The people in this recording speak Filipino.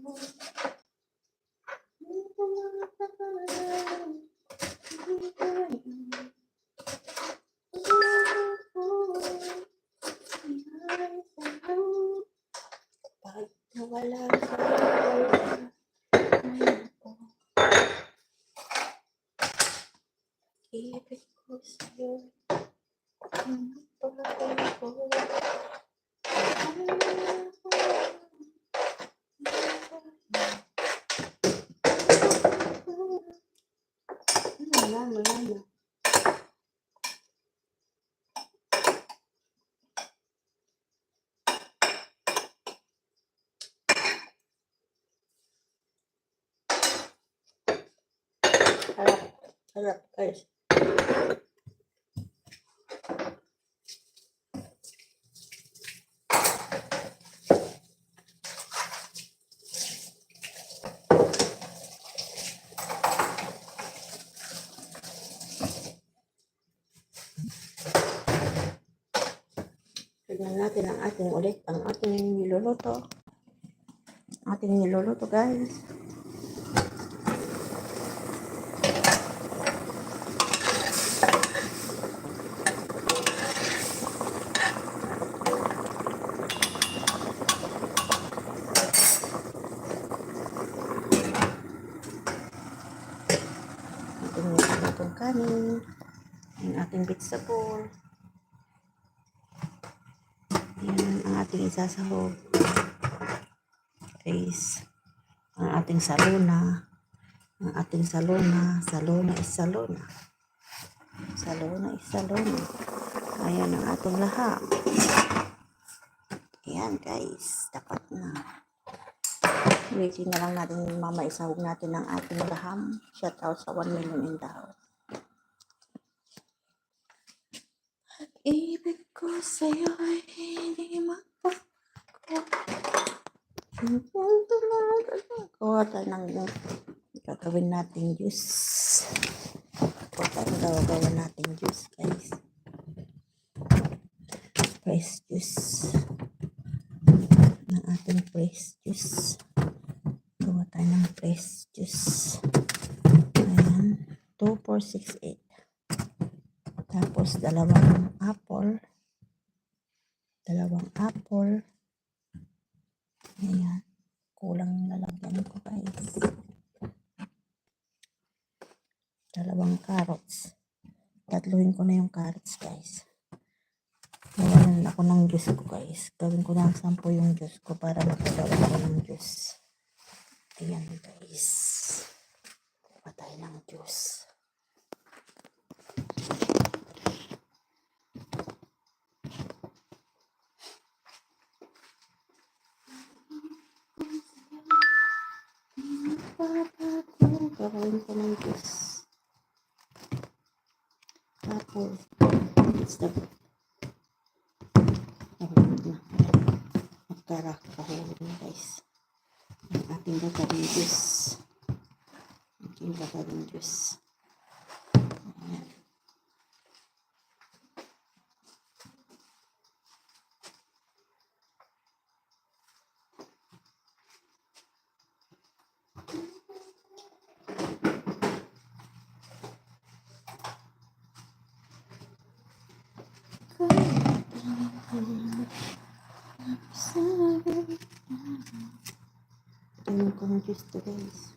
Pag nawala ka, ibig ko sa'yo, Lama. Harap guys. Tignan natin ang ating niluluto. Guys. Ating nilulutong kanin. Ang ating vegetable. Yan ang ating isasahog. Guys. Ang ating salona. Salona is salona. Ayan ang ating lahat. Ayan guys. Tapat na. Waiting na lang natin mama isahog natin ang ating laham. Shout out sa 1 million in daw. Ibig ko sa'yo ay hindi mapako. Kuha tayo ng gagawin natin juice. Gagawin natin juice guys. Fresh juice. Ng ating fresh juice. Gawa tayo ng fresh juice. Ayan. 2, 4, 6, 8. Tapos dalawang apple. Ayan. Kulang lalagyan ko guys. Dalawang carrots. Tatluhin ko na yung carrots guys. Gawanan ako ng juice ko guys. Gawin ko ng 10 yung juice ko para makagawa ko ng juice. Ayan guys. Patay ng juice. Gawin ko ng juice. Tapos, kahulog na guys. Ang ating gagawin juice. Ayan. Tingnan ko ng juice to guys.